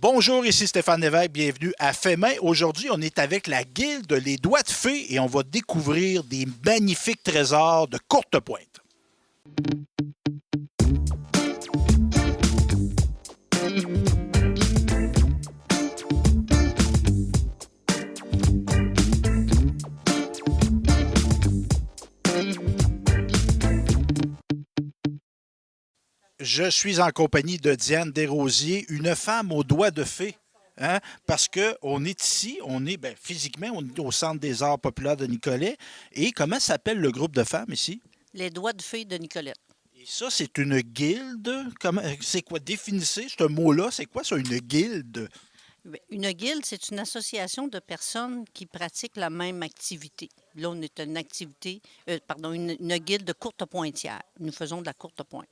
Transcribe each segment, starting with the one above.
Bonjour, ici Stéphane Lévesque, bienvenue à Fait main. Aujourd'hui, on est avec la guilde Les Doigts de Fée et on va découvrir des magnifiques trésors de courte pointe. Je suis en compagnie de Diane Desrosiers, une femme aux doigts de fée. Hein? Parce qu'on est ici, physiquement, on est au Centre des arts populaires de Nicolet. Et comment s'appelle le groupe de femmes ici? Les doigts de fée de Nicolette. Et ça, c'est une guilde. C'est quoi? Définissez ce mot-là. C'est quoi ça, une guilde? Bien, une guilde, c'est une association de personnes qui pratiquent la même activité. Là, on est une activité, une guilde de courte pointière. Nous faisons de la courte pointe.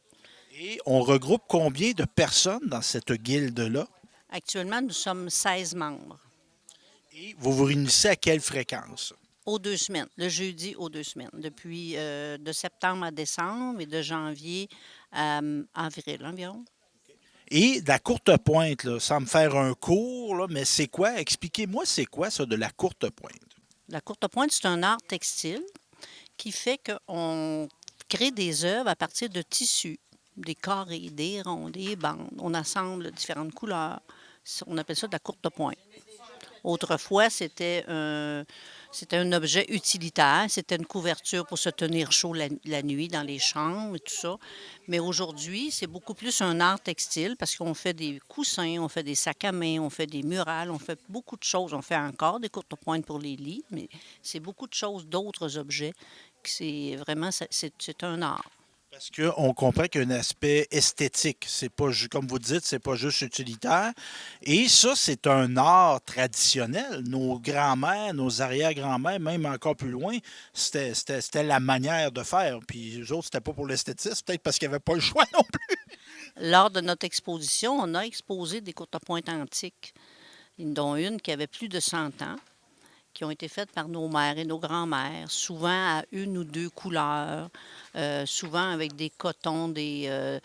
Et on regroupe combien de personnes dans cette guilde-là? Actuellement, nous sommes 16 membres. Et vous vous réunissez à quelle fréquence? Aux 2 semaines, le jeudi aux 2 semaines, depuis de septembre à décembre et de janvier à avril environ. Et de la courte pointe, là, sans me faire un cours, là, mais c'est quoi? Expliquez-moi, c'est quoi ça de la courte pointe? La courte pointe, c'est un art textile qui fait qu'on crée des œuvres à partir de tissus, des carrés, des ronds, des bandes. On assemble différentes couleurs. On appelle ça de la courte pointe. Autrefois, c'était un objet utilitaire. C'était une couverture pour se tenir chaud la nuit dans les chambres et tout ça. Mais aujourd'hui, c'est beaucoup plus un art textile parce qu'on fait des coussins, on fait des sacs à main, on fait des murales, on fait beaucoup de choses. On fait encore des courtes pointes pour les lits, mais c'est beaucoup de choses, d'autres objets. C'est vraiment, c'est un art. Parce qu'on comprend qu'il y a un aspect esthétique. C'est pas, comme vous dites, c'est pas juste utilitaire. Et ça, c'est un art traditionnel. Nos grands-mères, nos arrière-grands-mères, même encore plus loin, c'était la manière de faire. Puis les autres, c'était pas pour l'esthétisme, peut-être parce qu'il n'y avait pas le choix non plus. Lors de notre exposition, on a exposé des courtes pointes antiques, dont une qui avait plus de 100 ans, qui ont été faites par nos mères et nos grands-mères, souvent à une ou deux couleurs, souvent avec des cotons, des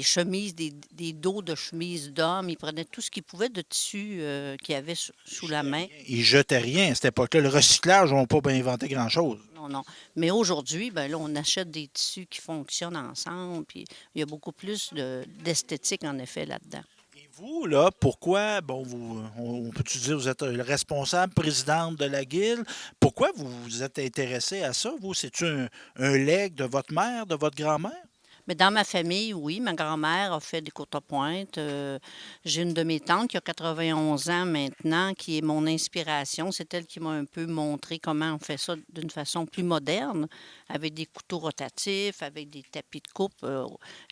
chemises, des dos de chemises d'hommes. Ils prenaient tout ce qu'ils pouvaient de tissu qu'ils avaient sous la main. Ils jetaient rien à cette époque-là. Le recyclage, on n'a pas bien inventé grand-chose. Non, non. Mais aujourd'hui, ben là, on achète des tissus qui fonctionnent ensemble, puis il y a beaucoup plus d'esthétique, en effet, là-dedans. Et vous, là, pourquoi, bon, on peut-tu dire, vous êtes le responsable, présidente de la guilde, pourquoi vous vous êtes intéressé à ça, vous? C'est-tu un legs de votre mère, de votre grand-mère? Mais dans ma famille, oui, ma grand-mère a fait des courtes pointes. J'ai une de mes tantes qui a 91 ans maintenant, qui est mon inspiration. C'est elle qui m'a un peu montré comment on fait ça d'une façon plus moderne, avec des couteaux rotatifs, avec des tapis de coupe,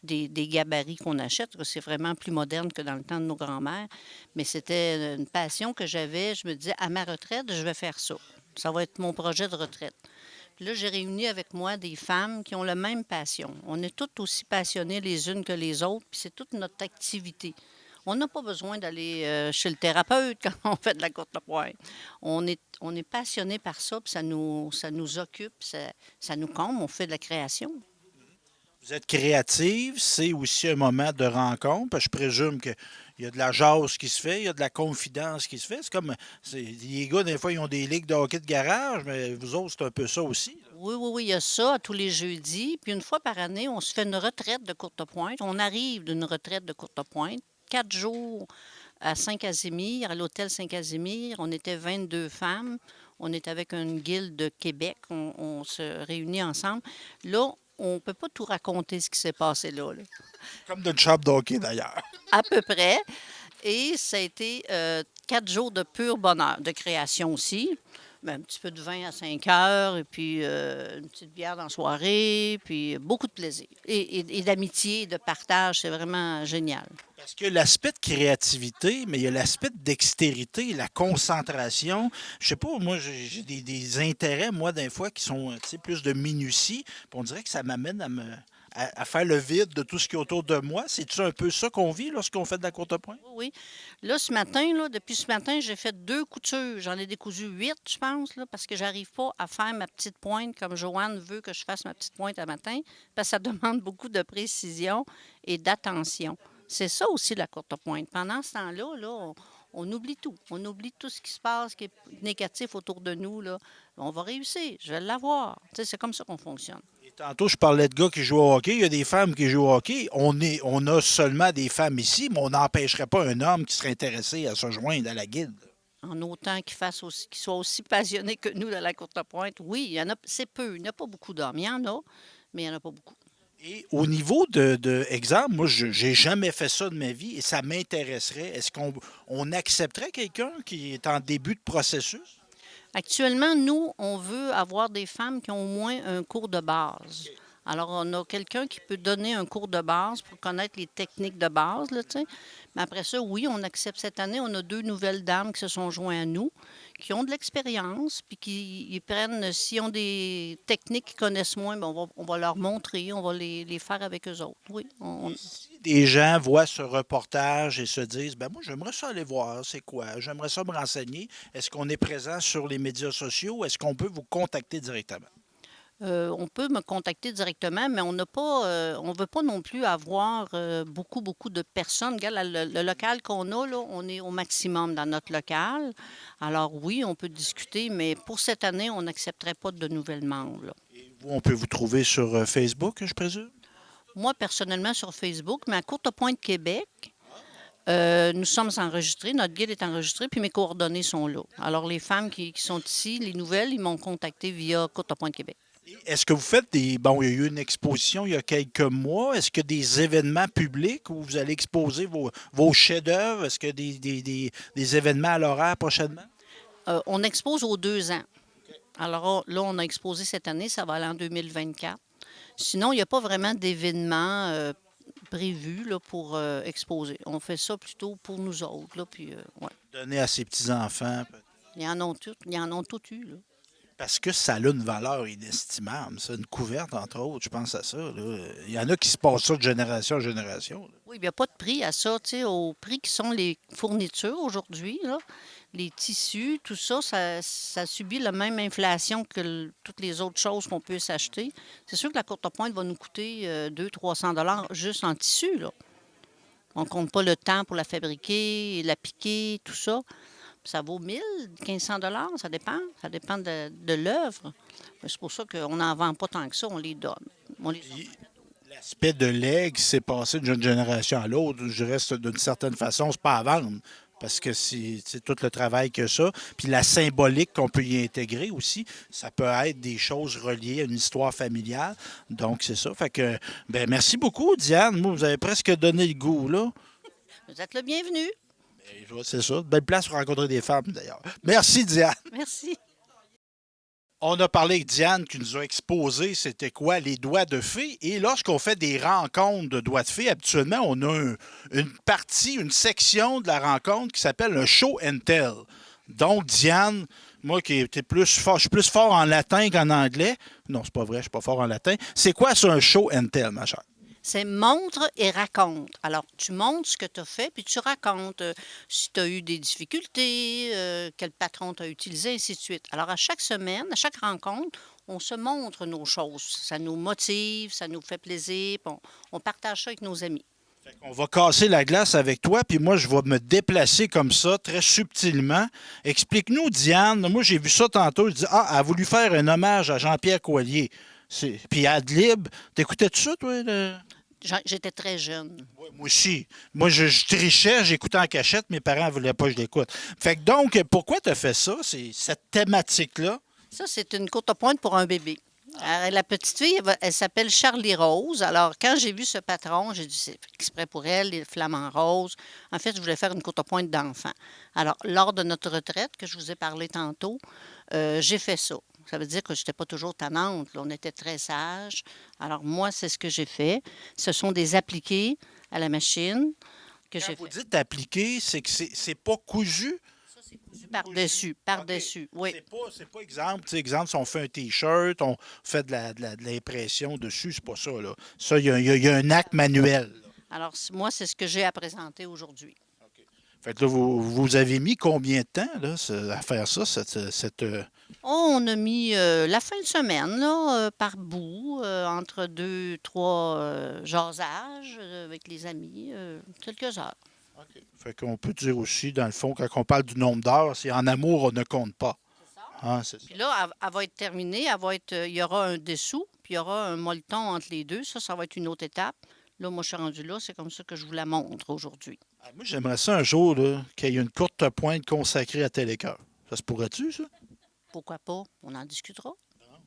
des gabarits qu'on achète. C'est vraiment plus moderne que dans le temps de nos grands-mères. Mais c'était une passion que j'avais. Je me disais, à ma retraite, je vais faire ça. Ça va être mon projet de retraite. Puis là, j'ai réuni avec moi des femmes qui ont la même passion. On est toutes aussi passionnées les unes que les autres, puis c'est toute notre activité. On n'a pas besoin d'aller chez le thérapeute quand on fait de la courte pointe. On est passionné par ça, puis ça nous occupe, ça nous comble, on fait de la création. Vous êtes créative, c'est aussi un moment de rencontre, parce que je présume qu'il y a de la jase qui se fait, il y a de la confidence qui se fait. C'est comme, les gars, des fois, ils ont des ligues de hockey de garage, mais vous autres, c'est un peu ça aussi. Oui, oui, oui, il y a ça tous les jeudis. Puis une fois par année, on se fait une retraite de courte pointe. On arrive d'une retraite de courte pointe, 4 jours à Saint-Casimir, à l'hôtel Saint-Casimir. On était 22 femmes. On est avec une guilde de Québec. On se réunit ensemble. Là, on ne peut pas tout raconter ce qui s'est passé là. Comme d'une shop de hockey, d'ailleurs. À peu près. Et ça a été 4 jours de pur bonheur, de création aussi. Ben, un petit peu de vin à 5 heures, et puis une petite bière dans la soirée, puis beaucoup de plaisir. Et d'amitié, de partage, c'est vraiment génial. Parce que l'aspect de créativité, mais il y a l'aspect de dextérité, la concentration. Je sais pas, moi, j'ai des intérêts, moi, des fois, qui sont tu sais, plus de minutie. Puis on dirait que ça m'amène à faire le vide de tout ce qui est autour de moi. C'est-tu un peu ça qu'on vit lorsqu'on fait de la courte pointe? Oui, oui. Là, ce matin, là, depuis ce matin, j'ai fait 2 coutures. J'en ai décousu 8, je pense, là, parce que j'arrive pas à faire ma petite pointe comme Joanne veut que je fasse ma petite pointe à matin, parce que ça demande beaucoup de précision et d'attention. C'est ça aussi la courte pointe. Pendant ce temps-là, là, on oublie tout. On oublie tout ce qui se passe, qui est négatif autour de nous. Là. On va réussir, je vais l'avoir. Tu sais, c'est comme ça qu'on fonctionne. Et tantôt, je parlais de gars qui jouent au hockey. Il y a des femmes qui jouent au hockey. On a seulement des femmes ici, mais on n'empêcherait pas un homme qui serait intéressé à se joindre à la guilde. En autant qu'ils soient aussi passionnés que nous de la courte pointe. Oui, il y en a, c'est peu. Il n'y en a pas beaucoup d'hommes. Il y en a, mais il n'y en a pas beaucoup. Et au niveau exemple, moi, je n'ai jamais fait ça de ma vie et ça m'intéresserait. Est-ce qu'on accepterait quelqu'un qui est en début de processus? Actuellement, nous, on veut avoir des femmes qui ont au moins un cours de base. Alors, on a quelqu'un qui peut donner un cours de base pour connaître les techniques de base, là, tu sais. Mais après ça, oui, on accepte cette année. On a 2 nouvelles dames qui se sont jointes à nous, qui ont de l'expérience, puis qui ils prennent, s'ils ont des techniques qu'ils connaissent moins, ben on va leur montrer, on va les faire avec eux autres. Oui, Si des gens voient ce reportage et se disent, ben moi, j'aimerais ça aller voir, c'est quoi? J'aimerais ça me renseigner. Est-ce qu'on est présent sur les médias sociaux? Est-ce qu'on peut vous contacter directement? On peut me contacter directement, mais on veut pas non plus avoir beaucoup, beaucoup de personnes. Regarde, le local qu'on a, là, on est au maximum dans notre local. Alors oui, on peut discuter, mais pour cette année, on n'accepterait pas de nouvelles membres, là. Vous, on peut vous trouver sur Facebook, je présume? Moi, personnellement, sur Facebook, mais à Courte Pointe, Québec, nous sommes enregistrés, notre guide est enregistré, puis mes coordonnées sont là. Alors, les femmes qui sont ici, les nouvelles, ils m'ont contacté via Courte Pointe, Québec. Est-ce que vous faites des... Bon, il y a eu une exposition il y a quelques mois. Est-ce que des événements publics où vous allez exposer vos chefs-d'œuvre? Est-ce que des événements à l'horaire prochainement? On expose aux 2 ans. Alors là, on a exposé cette année, ça va aller en 2024. Sinon, il n'y a pas vraiment d'événements prévus là, pour exposer. On fait ça plutôt pour nous autres. Là, puis, ouais. Donner à ses petits-enfants. Ils en ont tout eu. Là. Parce que ça a une valeur inestimable. Ça, une couverte, entre autres, je pense à ça. Là. Il y en a qui se passent ça de génération en génération. Là. Oui, il n'y a pas de prix à ça, tu sais, au prix qui sont les fournitures aujourd'hui, là, les tissus, tout ça, ça subit la même inflation que toutes les autres choses qu'on peut s'acheter. C'est sûr que la courte pointe va nous coûter 200-300 $ juste en tissu, là. On ne compte pas le temps pour la fabriquer, la piquer, tout ça. Ça vaut 1000, 1500 $, ça dépend. Ça dépend de l'œuvre. C'est pour ça qu'on n'en vend pas tant que ça, on les donne. On les Puis, l'aspect de legs, c'est passé d'une génération à l'autre. Je reste d'une certaine façon, c'est pas à vendre. Parce que c'est tout le travail que ça. Puis la symbolique qu'on peut y intégrer aussi, ça peut être des choses reliées à une histoire familiale. Donc, c'est ça. Fait que, ben, merci beaucoup, Diane. Moi, vous avez presque donné le goût, là. Vous êtes le bienvenu. C'est ça. Belle place pour rencontrer des femmes, d'ailleurs. Merci, Diane. Merci. On a parlé avec Diane qui nous a exposé c'était quoi les doigts de fée. Et lorsqu'on fait des rencontres de doigts de fée, habituellement, on a une partie, une section de la rencontre qui s'appelle un show and tell. Donc, Diane, moi qui étais plus fort, je suis plus fort en latin qu'en anglais. Non, c'est pas vrai, je suis pas fort en latin. C'est quoi ça, un show and tell, ma chère? C'est montre et raconte. Alors, tu montres ce que tu as fait, puis tu racontes si tu as eu des difficultés, quel patron tu as utilisé, ainsi de suite. Alors, à chaque semaine, à chaque rencontre, on se montre nos choses. Ça nous motive, ça nous fait plaisir, puis on partage ça avec nos amis. On va casser la glace avec toi, puis moi, je vais me déplacer comme ça, très subtilement. Explique-nous, Diane. Moi, j'ai vu ça tantôt. Je dis, ah, elle a voulu faire un hommage à Jean-Pierre Coallier. Puis Adlib, t'écoutais-tu ça, toi? J'étais très jeune. Ouais, moi aussi. Moi, je trichais, j'écoutais en cachette, mes parents ne voulaient pas que je l'écoute. Fait que donc, pourquoi tu as fait ça? C'est cette thématique-là? Ça, c'est une courte pointe pour un bébé. La petite fille, elle s'appelle Charlie Rose. Alors, quand j'ai vu ce patron, j'ai dit, c'est exprès pour elle, les flamants roses. En fait, je voulais faire une courte pointe d'enfant. Alors, lors de notre retraite, que je vous ai parlé tantôt, j'ai fait ça. Ça veut dire que je n'étais pas toujours tannante. Là. On était très sages. Alors, moi, c'est ce que j'ai fait. Ce sont des appliqués à la machine que Quand j'ai vous fait. dites appliquer, c'est que c'est pas cousu? Ça, c'est cousu par-dessus. Par-dessus, OK. oui. C'est pas exemple. Tu sais, exemple, si on fait un T-shirt, on fait de l'impression dessus, c'est pas ça, là. Ça, il y a un acte manuel. Là. Alors, moi, c'est ce que j'ai à présenter aujourd'hui. OK. Fait que là, vous avez mis combien de temps là, à faire ça, On a mis la fin de semaine, là, par bout, entre deux, trois jasages avec les amis, quelques heures. Fait qu'on peut dire aussi, dans le fond, quand on parle du nombre d'heures, c'est en amour, on ne compte pas. Hein, c'est ça. Puis là, elle va être terminée, il y aura un dessous, puis il y aura un molleton entre les deux. Ça va être une autre étape. Là, moi, je suis rendue là, c'est comme ça que je vous la montre aujourd'hui. Ah, moi, j'aimerais ça un jour là, qu'il y ait une courte pointe consacrée à Télécœur. Ça se pourrait-tu, ça? Pourquoi pas? On en discutera.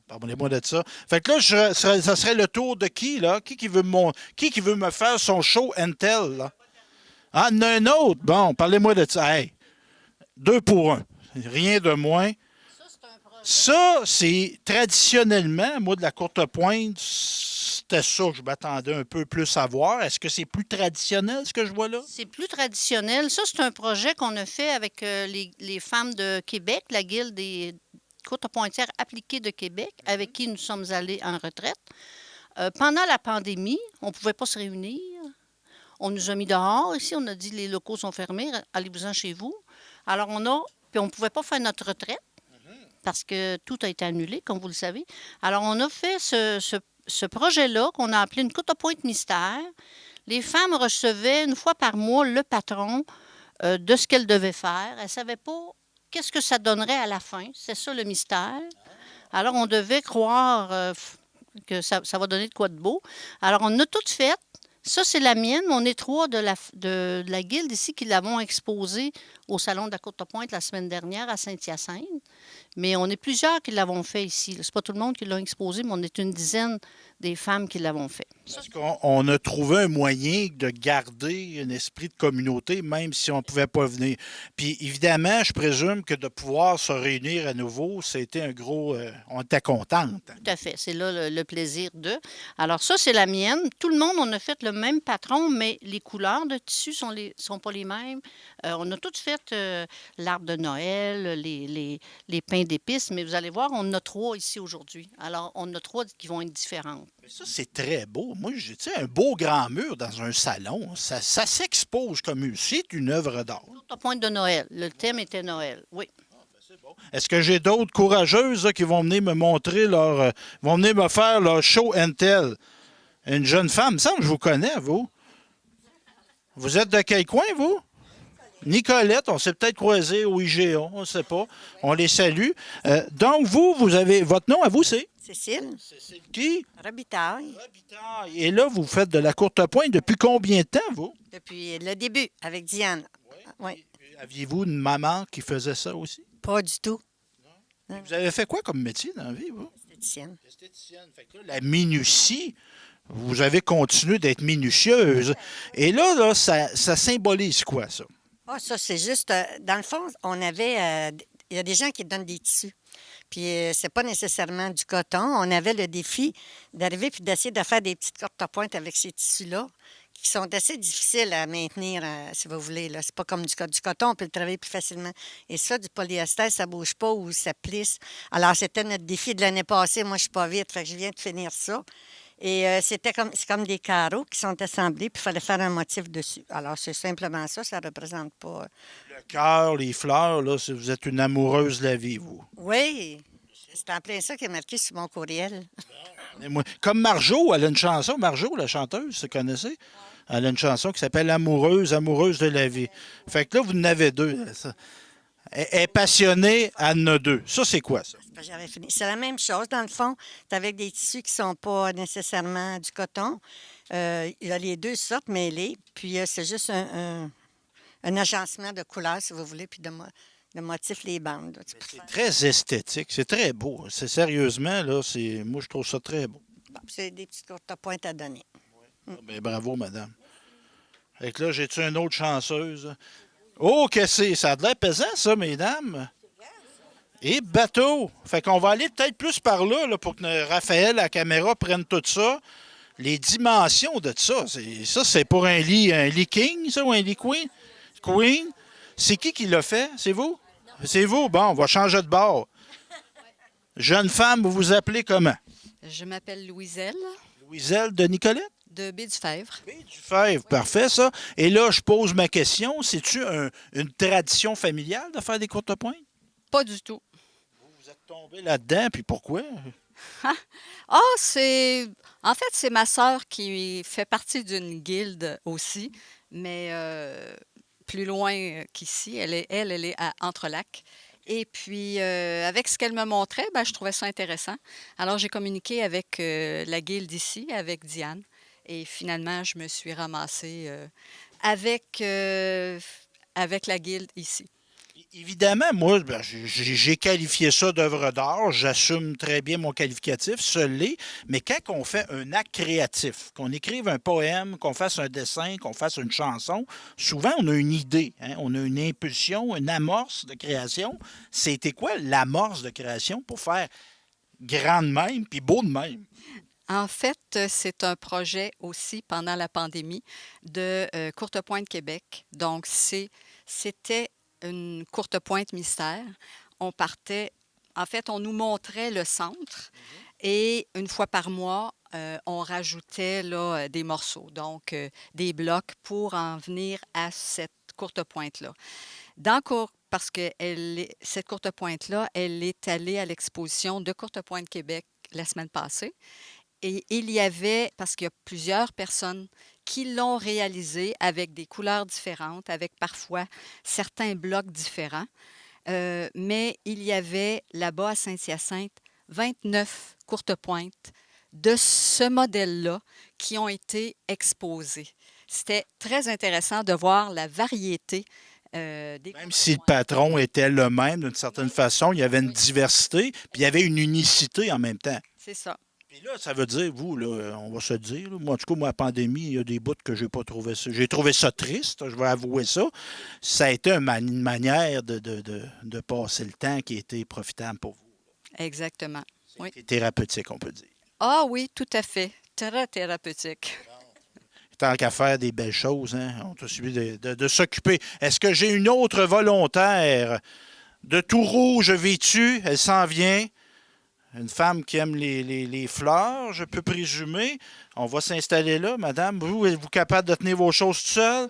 Pardonnez-moi de ça. Fait que là, ça serait le tour de qui, là? Qui veut me faire son show Intel, là? Ah, il y en a un autre. Bon, parlez-moi de ça. Hey, 2 pour 1. Rien de moins. Ça, c'est traditionnellement, moi, de la courte pointe, c'était ça que je m'attendais un peu plus à voir. Est-ce que c'est plus traditionnel, ce que je vois là? C'est plus traditionnel. Ça, c'est un projet qu'on a fait avec les femmes de Québec, la Guilde des courtes pointières appliquées de Québec, avec qui nous sommes allés en retraite. Pendant la pandémie, on ne pouvait pas se réunir. On nous a mis dehors ici. On a dit les locaux sont fermés, allez-vous-en chez vous. Alors, puis on ne pouvait pas faire notre retraite parce que tout a été annulé, comme vous le savez. Alors, on a fait ce projet-là qu'on a appelé une courte pointe mystère. Les femmes recevaient une fois par mois le patron de ce qu'elles devaient faire. Elles ne savaient pas qu'est-ce que ça donnerait à la fin. C'est ça le mystère. Alors, on devait croire que ça va donner de quoi de beau. Alors, on a tout fait. Ça, c'est la mienne. On est 3 de la guilde ici qui l'avons exposée au Salon de la Courte-Pointe la semaine dernière à Saint-Hyacinthe. Mais on est plusieurs qui l'avons fait ici. C'est pas tout le monde qui l'a exposé, mais on est une dizaine des femmes qui l'avons fait. Parce qu'on a trouvé un moyen de garder un esprit de communauté, même si on ne pouvait pas venir. Puis évidemment, je présume que de pouvoir se réunir à nouveau, c'était un gros... on était contente. Tout à fait. C'est là le plaisir de. Alors ça, c'est la mienne. Tout le monde, on a fait le même patron, mais les couleurs de tissu sont pas les mêmes. On a toutes fait l'arbre de Noël, les pains d'épices, mais vous allez voir, on en a 3 ici aujourd'hui. Alors, on en a 3 qui vont être différentes. Mais ça, c'est très beau. Moi, tu sais, un beau grand mur dans un salon, ça s'expose comme c'est une œuvre d'art. Courte pointe de Noël. Le thème était Noël, oui. Est-ce que j'ai d'autres courageuses là, qui vont venir me montrer vont venir me faire leur show Intel? Une jeune femme, ça, je vous connais, vous. Vous êtes de quel coin, vous? Nicolette, on s'est peut-être croisés au IGA, on ne sait pas. On les salue. Donc, vous avez. Votre nom à vous, c'est? Cécile C'est qui? Robitaille, Robitaille. Et là, vous faites de la courte pointe depuis combien de temps, vous? depuis le début, avec Diane. Oui, Aviez-vous une maman qui faisait ça aussi? pas du tout. Vous avez fait quoi comme métier dans la vie, vous? Esthéticienne. Esthéticienne. Fait que là, la minutie, vous avez continué d'être minutieuse. Et là, ça symbolise quoi, ça? Ah, ça, c'est juste. Dans le fond, on avait. Il y a des gens qui donnent des tissus. Puis, c'est pas nécessairement du coton. On avait le défi d'arriver puis d'essayer de faire des petites courtes pointes avec ces tissus-là, qui sont assez difficiles à maintenir, si vous voulez. Là. C'est pas comme du coton, on peut le travailler plus facilement. Et ça, du polyester, ça bouge pas ou ça plisse. Alors, c'était notre défi de l'année passée. Moi, je suis pas vite, fait que je viens de finir ça. Et c'est comme des carreaux qui sont assemblés, puis il fallait faire un motif dessus. Alors, c'est simplement ça, ça ne représente pas. Le cœur, les fleurs, là, vous êtes une amoureuse de la vie, vous. Oui, c'est en plein ça qui est marqué sur mon courriel. Et moi, comme Marjo, elle a une chanson. Marjo, la chanteuse, vous connaissez? Elle a une chanson qui s'appelle Amoureuse, amoureuse de la vie. Fait que là, vous en avez 2. Elle est passionnée, elle en a 2. Ça, c'est quoi, ça? J'avais fini. C'est la même chose, dans le fond. C'est avec des tissus qui ne sont pas nécessairement du coton. Il y a les 2 sortes mêlées. Puis, c'est juste un agencement de couleurs, si vous voulez, puis de motifs, les bandes. Là, C'est très esthétique. C'est très beau. C'est sérieusement, là, moi, je trouve ça très beau. Bon, c'est des petites courtes pointes à donner. Bien, bravo, madame. Fait que là, j'ai-tu une autre chanceuse? Oh, que c'est? Ça a de l'air pesant, ça, mesdames. Et bateau. Fait qu'on va aller peut-être plus par là, pour que Raphaël, la caméra, prenne tout ça. Les dimensions de ça. C'est pour un lit king, ça, ou un lit queen? Queen. C'est qui l'a fait? C'est vous? C'est vous? Bon, on va changer de bord. Jeune femme, vous vous appelez comment? Je m'appelle Louiselle Louiselle de Nicolette? de baie du Fèvre. Baie du Fèvre, parfait ça. Et là, je pose ma question, c'est-tu une tradition familiale de faire des courtes pointes? Pas du tout. Vous êtes tombé là-dedans, puis pourquoi? Ah, c'est... En fait, c'est ma sœur qui fait partie d'une guilde aussi, mais plus loin qu'ici. Elle est à Entrelacs. Et puis, avec ce qu'elle me montrait, ben, je trouvais ça intéressant. Alors, j'ai communiqué avec la guilde ici, avec Diane. Et finalement, je me suis ramassée avec, avec la guilde ici. Évidemment, moi, ben, j'ai qualifié ça d'œuvre d'art. J'assume très bien mon qualificatif, ce l'est. Mais quand on fait un acte créatif, qu'on écrive un poème, qu'on fasse un dessin, qu'on fasse une chanson, souvent on a une idée, hein, on a une impulsion, une amorce de création. C'était quoi l'amorce de création pour faire grand de même puis beau de même? En fait, c'est un projet aussi pendant la pandémie de Courte Pointe Québec. Donc, c'était une courte pointe mystère. On partait, en fait, on nous montrait le centre et une fois par mois, on rajoutait là, des morceaux, donc des blocs pour en venir à cette courte pointe-là. Parce que cette courte pointe-là, elle est allée à l'exposition de Courte Pointe Québec la semaine passée. Et il y avait, parce qu'il y a plusieurs personnes qui l'ont réalisé avec des couleurs différentes, avec parfois certains blocs différents. Mais il y avait là-bas à Saint-Hyacinthe 29 courtes pointes de ce modèle-là qui ont été exposées. C'était très intéressant de voir la variété des Même courtes si le pointes. patron était le même d'une certaine façon, il y avait une diversité, puis il y avait une unicité en même temps. C'est ça. Puis là, ça veut dire, vous, là, on va se dire, là, moi, en tout cas, moi, la pandémie, il y a des bouts que j'ai pas trouvé ça. J'ai trouvé ça triste, je vais avouer ça. Ça a été une manière de passer le temps qui a été profitable pour vous. Exactement. Oui. C'était thérapeutique, on peut dire. Ah oui, tout à fait. Très thérapeutique. Tant qu'à faire des belles choses, hein, on t'a suivi de s'occuper. Est-ce que j'ai une autre volontaire de tout rouge vêtue? Elle s'en vient. Une femme qui aime les fleurs, je peux présumer. On va s'installer là, madame. Vous, êtes-vous capable de tenir vos choses tout seul?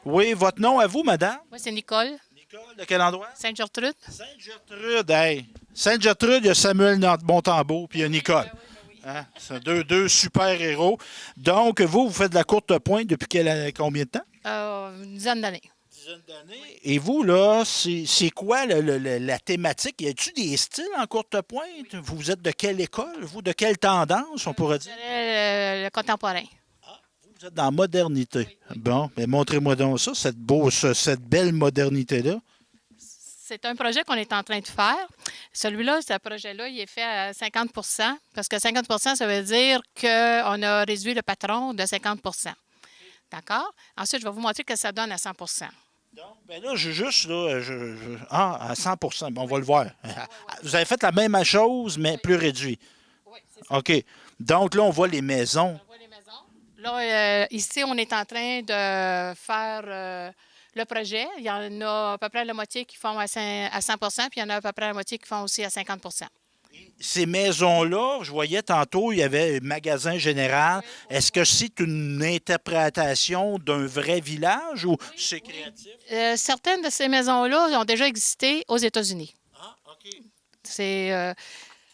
Oui, votre nom à vous, madame? Moi, c'est Nicole, Nicole, de quel endroit? Sainte-Gertrude. Sainte-Gertrude, hey. Sainte-Gertrude, il y a Samuel Montembeau, puis il y a Nicole. Hein? C'est deux super-héros. Donc, vous faites de la courte pointe depuis combien de temps? Une dizaine d'années. Dizaine d'années. Et vous, là, c'est quoi la thématique? Y a-t-il des styles en courte pointe? Vous êtes de quelle école? Vous, de quelle tendance, on pourrait Je dire? dirais le contemporain. Vous êtes dans la modernité. Bon, mais montrez-moi donc ça, cette belle modernité-là. C'est un projet qu'on est en train de faire. Celui-là, ce projet-là, il est fait à 50 parce que 50 ça veut dire qu'on a réduit le patron de 50 D'accord? Ensuite, je vais vous montrer que ça donne à 100 Donc, ben là, j'ai juste, là, à 100 bon, on va le voir. Vous avez fait la même chose, mais plus réduit. Oui, c'est ça. OK. Donc, là, on voit les maisons. On voit les maisons. Là, ici, on est en train de faire le projet. Il y en a à peu près la moitié qui font à 100 puis il y en a à peu près la moitié qui font aussi à 50 Ces maisons-là, je voyais tantôt, il y avait un magasin général. Est-ce que c'est une interprétation d'un vrai village ou c'est créatif? Certaines de ces maisons-là ont déjà existé aux États-Unis. Ah, OK.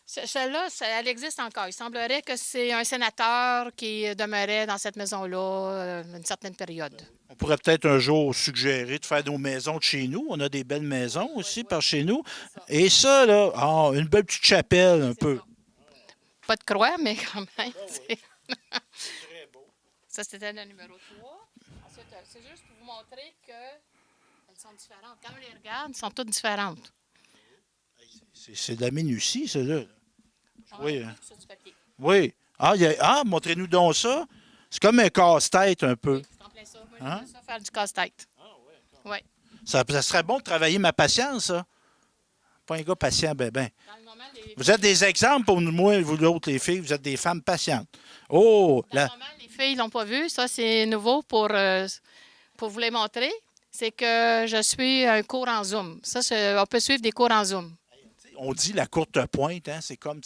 Celle-là, elle existe encore. Il semblerait que c'est un sénateur qui demeurait dans cette maison-là une certaine période. On pourrait peut-être un jour suggérer de faire nos maisons de chez nous. On a des belles maisons aussi par chez nous. Et ça, là, une belle petite chapelle un peu. Pas de croix, mais quand même. Très beau. Ça, c'était le numéro 3. Ensuite, c'est juste pour vous montrer qu'elles sont différentes. Quand on les regarde, elles sont toutes différentes. C'est de la minutie, ça, là. Oui. C'est du papier. Oui. Montrez-nous donc ça. C'est comme un casse-tête un peu. C'est en plein ça. Moi, j'aime ça faire du casse-tête. Oui. Ça serait bon de travailler ma patience, ça. Pas un gars patient, ben. Dans le moment, Vous êtes des exemples pour moi, vous l'autre, les filles. Vous êtes des femmes patientes. Oh! Dans le moment, les filles ne l'ont pas vu. Ça, c'est nouveau pour vous les montrer. C'est que je suis un cours en Zoom. Ça, on peut suivre des cours en Zoom. On dit la courte pointe, hein? C'est comme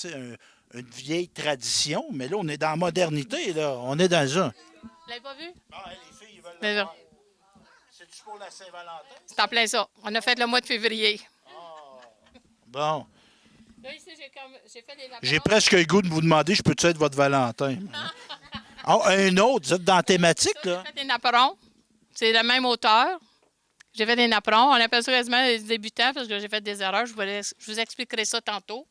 une vieille tradition, mais là, on est dans la modernité, là. On est dans ça. Vous l'avez pas vu? Ah, les filles, ils veulent Mais le non. voir. C'est-tu pour la Saint-Valentin? C'est en plein ça. On a fait le mois de février. Bon. Là, ici, j'ai fait les napperons. J'ai presque le goût de vous demander, je peux-tu être votre Valentin? Ah, un autre, vous êtes dans la thématique, là? J'ai fait des napperons. C'est la même hauteur. J'ai fait des napperons. On appelle ça quasiment les débutants parce que j'ai fait des erreurs. Je vous expliquerai ça tantôt.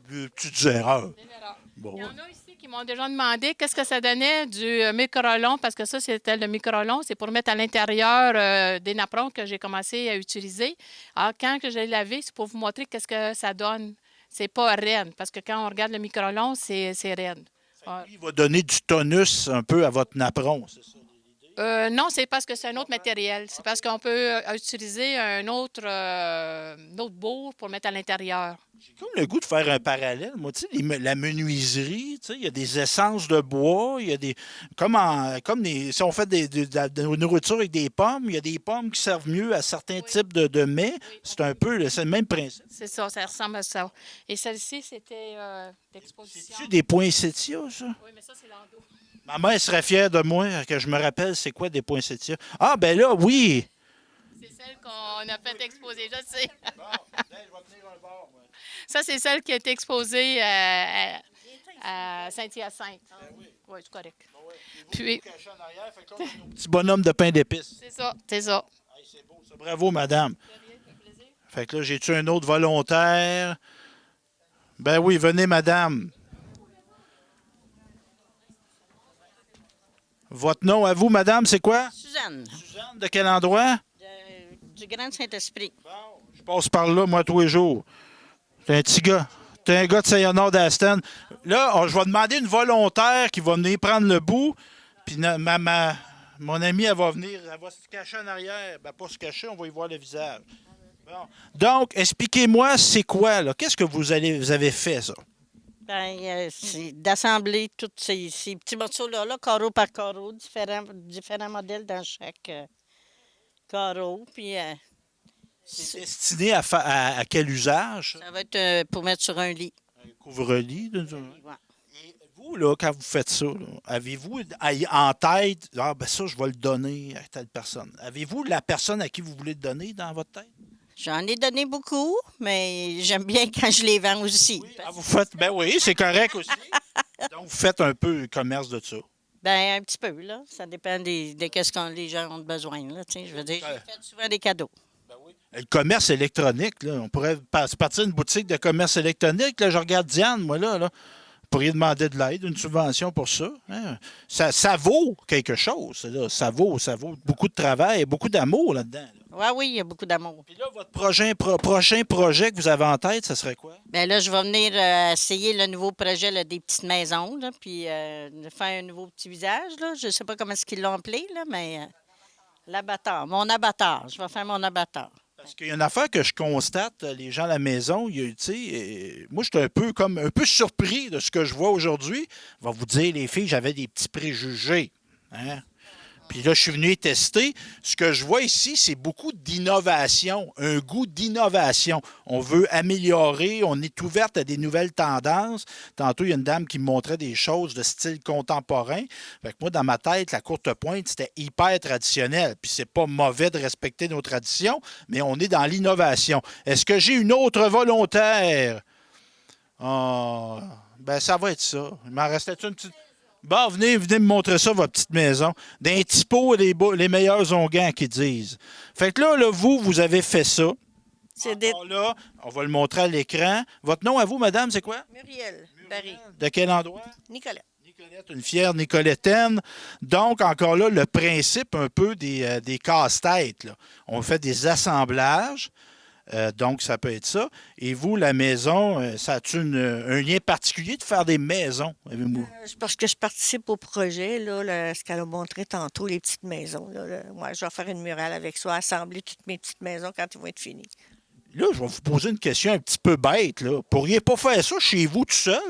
Des petites erreurs. Des erreurs. Bon. Il y en a ici qui m'ont déjà demandé qu'est-ce que ça donnait du microlon, parce que ça, c'était le microlon. C'est pour mettre à l'intérieur des napperons que j'ai commencé à utiliser. Alors, quand que je l'ai lavé, c'est pour vous montrer qu'est-ce que ça donne. C'est pas raide, parce que quand on regarde le microlon, c'est raide. Il va donner du tonus un peu à votre napperon, c'est ça? Non, c'est parce que c'est un autre matériel. C'est parce qu'on peut utiliser un autre bourre pour mettre à l'intérieur. J'ai comme le goût de faire un parallèle. Moi, tu sais, la menuiserie, tu sais, il y a des essences de bois, il y a des. Si on fait de la nourriture avec des pommes, il y a des pommes qui servent mieux à certains types de mets. Oui. C'est un peu c'est le même principe. C'est ça, ça ressemble à ça. Et celle-ci, c'était d'exposition. C'est-tu des poinsettias, ça? Oui, mais ça, c'est l'endos. Ma mère serait fière de moi que je me rappelle c'est quoi des poinsettias. Ah, ben là, oui! C'est celle qu'on a fait exposer, je sais. Bon, je vais tenir un bord, moi. Ça, c'est celle qui a été exposée à Saint-Hyacinthe. Oui, c'est correct. Puis, Petit bonhomme de pain d'épices. c'est ça, c'est ça. Hey, c'est beau, ça. Bravo, madame. Fait que là, j'ai-tu un autre volontaire? Ben oui, venez, madame. Votre nom à vous, madame, c'est quoi? Suzanne, Suzanne, de quel endroit? du Grand Saint-Esprit. Je passe par là, moi, tous les jours. T'es un petit gars. T'es un gars de Saint-Honoré d'Aston. Là, je vais demander une volontaire qui va venir prendre le bout. Puis mon amie, elle va venir, elle va se cacher en arrière. Ben, pas se cacher, on va y voir le visage. Bon. Donc, expliquez-moi, c'est quoi, là? Qu'est-ce que vous avez fait, ça? C'est d'assembler tous ces petits morceaux-là, carreau par carreau, différents modèles dans chaque carreau. Puis C'est destiné à quel usage? ça va être pour mettre sur un lit. Un couvre-lit? Ouais. Et vous, là, quand vous faites ça, là, avez-vous en tête, ah, ben ça, je vais le donner à telle personne. Avez-vous la personne à qui vous voulez le donner dans votre tête? J'en ai donné beaucoup, mais j'aime bien quand je les vends aussi. Ah, vous faites, ben oui, c'est correct aussi. Donc, vous faites un peu le commerce de ça. Ben un petit peu, là. Ça dépend de qu'est-ce que les gens ont besoin, là. Tu sais, je veux dire, j'ai fait souvent des cadeaux. Le commerce électronique, là, on pourrait partir d'une boutique de commerce électronique. Là, je regarde Diane, moi, là. Vous pourriez demander de l'aide, une subvention pour ça. Hein. Ça vaut quelque chose. Là. Ça vaut beaucoup de travail et beaucoup d'amour là-dedans. Là. Oui, il y a beaucoup d'amour. Puis là, votre prochain projet que vous avez en tête, ça serait quoi? Bien là, je vais venir essayer le nouveau projet là, des petites maisons, là, puis de faire un nouveau petit visage. Là. Je ne sais pas comment est-ce qu'ils l'ont appelé, là, mais l'abattoir, mon abattoir. Je vais faire mon abattoir. Parce qu'il y a une affaire que je constate, les gens à la maison, tu sais, moi, je suis un peu surpris de ce que je vois aujourd'hui. Je vais vous dire, les filles, j'avais des petits préjugés. Hein? Puis là, je suis venu tester. Ce que je vois ici, c'est beaucoup d'innovation, un goût d'innovation. On veut améliorer, on est ouverte à des nouvelles tendances. Tantôt, il y a une dame qui me montrait des choses de style contemporain. Fait que moi, dans ma tête, la courte pointe, c'était hyper traditionnel. Puis c'est pas mauvais de respecter nos traditions, mais on est dans l'innovation. Est-ce que j'ai une autre volontaire? Ah, ben ça va être ça. Il m'en restait une petite... Bon, venez me montrer ça, votre petite maison. D'un typo, les meilleurs onguents qui disent. Fait que là, vous avez fait ça. C'est des... Encore là, on va le montrer à l'écran. Votre nom à vous, madame, c'est quoi? Muriel Barry. De quel endroit? Nicolas. Nicolette, une fière Nicolettaine. Donc, encore là, le principe un peu des casse-têtes. Là. On fait des assemblages. Donc, ça peut être ça. Et vous, la maison, ça a-tu un lien particulier de faire des maisons? Avez-vous? C'est parce que je participe au projet, ce qu'elle a montré tantôt, les petites maisons. Moi, je vais faire une murale avec ça, assembler toutes mes petites maisons quand ils vont être finis. Là, je vais vous poser une question un petit peu bête. Là. Pourriez pas faire ça chez vous tout seul?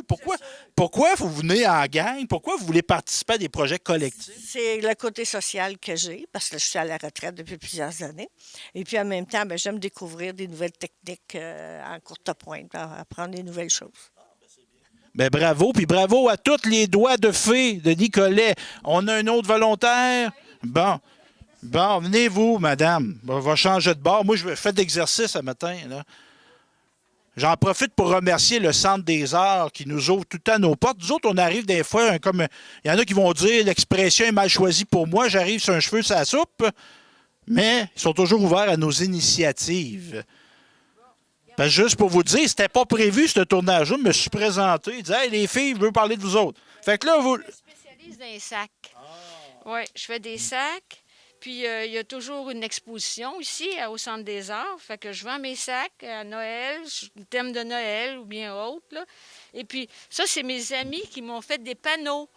Pourquoi vous venez en gang? Pourquoi vous voulez participer à des projets collectifs? C'est le côté social que j'ai, parce que je suis à la retraite depuis plusieurs années. Et puis, en même temps, j'aime découvrir des nouvelles techniques en courte pointe, apprendre des nouvelles choses. Ben bravo, puis bravo à tous les doigts de fée de Nicolet. On a un autre volontaire? Bon. Bon, venez-vous, madame. On va changer de bord. Moi, je fais d'exercice ce matin, là. J'en profite pour remercier le Centre des arts qui nous ouvre tout le temps nos portes. Nous autres, on arrive des fois, comme il y en a qui vont dire l'expression est mal choisie pour moi, j'arrive sur un cheveu, ça soupe. Mais ils sont toujours ouverts à nos initiatives. Parce que juste pour vous dire, c'était pas prévu ce tournage-là, je me suis présenté. Il disait hey, les filles, je veux parler de vous autres. Fait que là, vous. Je me spécialise dans les sacs. Oui, je fais des sacs. Puis, il y a toujours une exposition ici, au Centre des Arts. Fait que je vends mes sacs à Noël, le thème de Noël ou bien autre. Là. Et puis, ça, c'est mes amis qui m'ont fait des panneaux.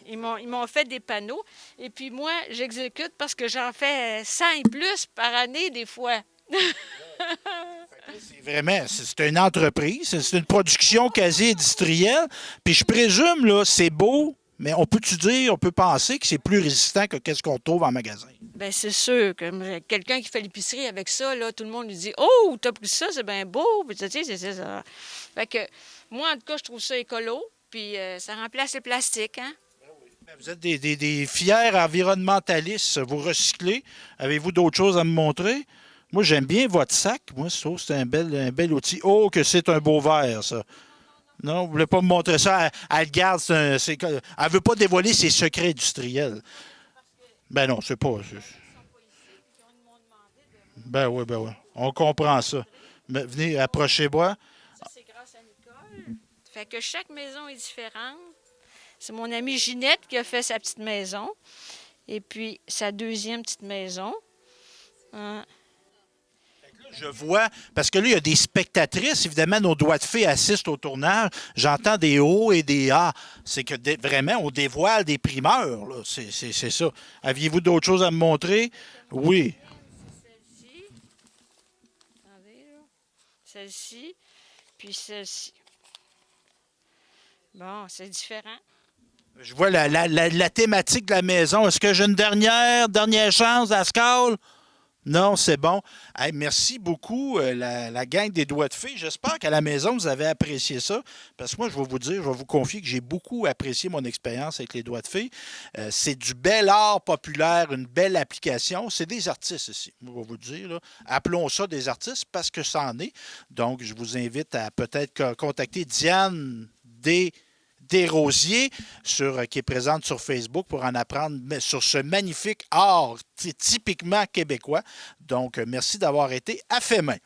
Ils m'ont fait des panneaux. Et puis, moi, j'exécute parce que j'en fais 100 et plus par année, des fois. C'est une entreprise, c'est une production quasi industrielle. Puis je présume, là, c'est beau, mais on peut penser que c'est plus résistant que ce qu'on trouve en magasin. Bien, c'est sûr que quelqu'un qui fait l'épicerie avec ça, là, tout le monde lui dit « Oh, t'as pris ça, c'est bien beau! » Puis tu sais, c'est ça. Fait que moi, en tout cas, je trouve ça écolo, puis ça remplace le plastique, hein? Vous êtes des fiers environnementalistes, vous recyclez. Avez-vous d'autres choses à me montrer? Moi, j'aime bien votre sac. Moi, je trouve que c'est un bel outil. Oh, que c'est un beau verre, ça. Non, vous ne voulez pas me montrer ça. Elle garde, elle ne veut pas dévoiler ses secrets industriels. Ben non, c'est pas. Ben oui. On comprend ça. Mais venez, approchez-moi. Ça, c'est grâce à Nicole. Fait que chaque maison est différente. C'est mon amie Ginette qui a fait sa petite maison. Et puis, sa deuxième petite maison. Je vois, parce que là, il y a des spectatrices, évidemment, nos doigts de fée assistent au tournage. J'entends des hauts et des ah. C'est que vraiment, on dévoile des primeurs, là. C'est ça. Aviez-vous d'autres choses à me montrer? Oui. Celle-ci. Attendez, là. Celle-ci. Puis celle-ci. Bon, c'est différent. Je vois la thématique de la maison. Est-ce que j'ai une dernière chance à Scal? Non, c'est bon. Hey, merci beaucoup, la gang des Doigts de Fée. J'espère qu'à la maison, vous avez apprécié ça. Parce que moi, je vais vous confier que j'ai beaucoup apprécié mon expérience avec les Doigts de Fée. C'est du bel art populaire, une belle application. C'est des artistes ici, je vais vous dire. Là. Appelons ça des artistes parce que ça en est. Donc, je vous invite à peut-être contacter Diane Desrosiers, qui est présente sur Facebook pour en apprendre sur ce magnifique art typiquement québécois. Donc, merci d'avoir été à fait main.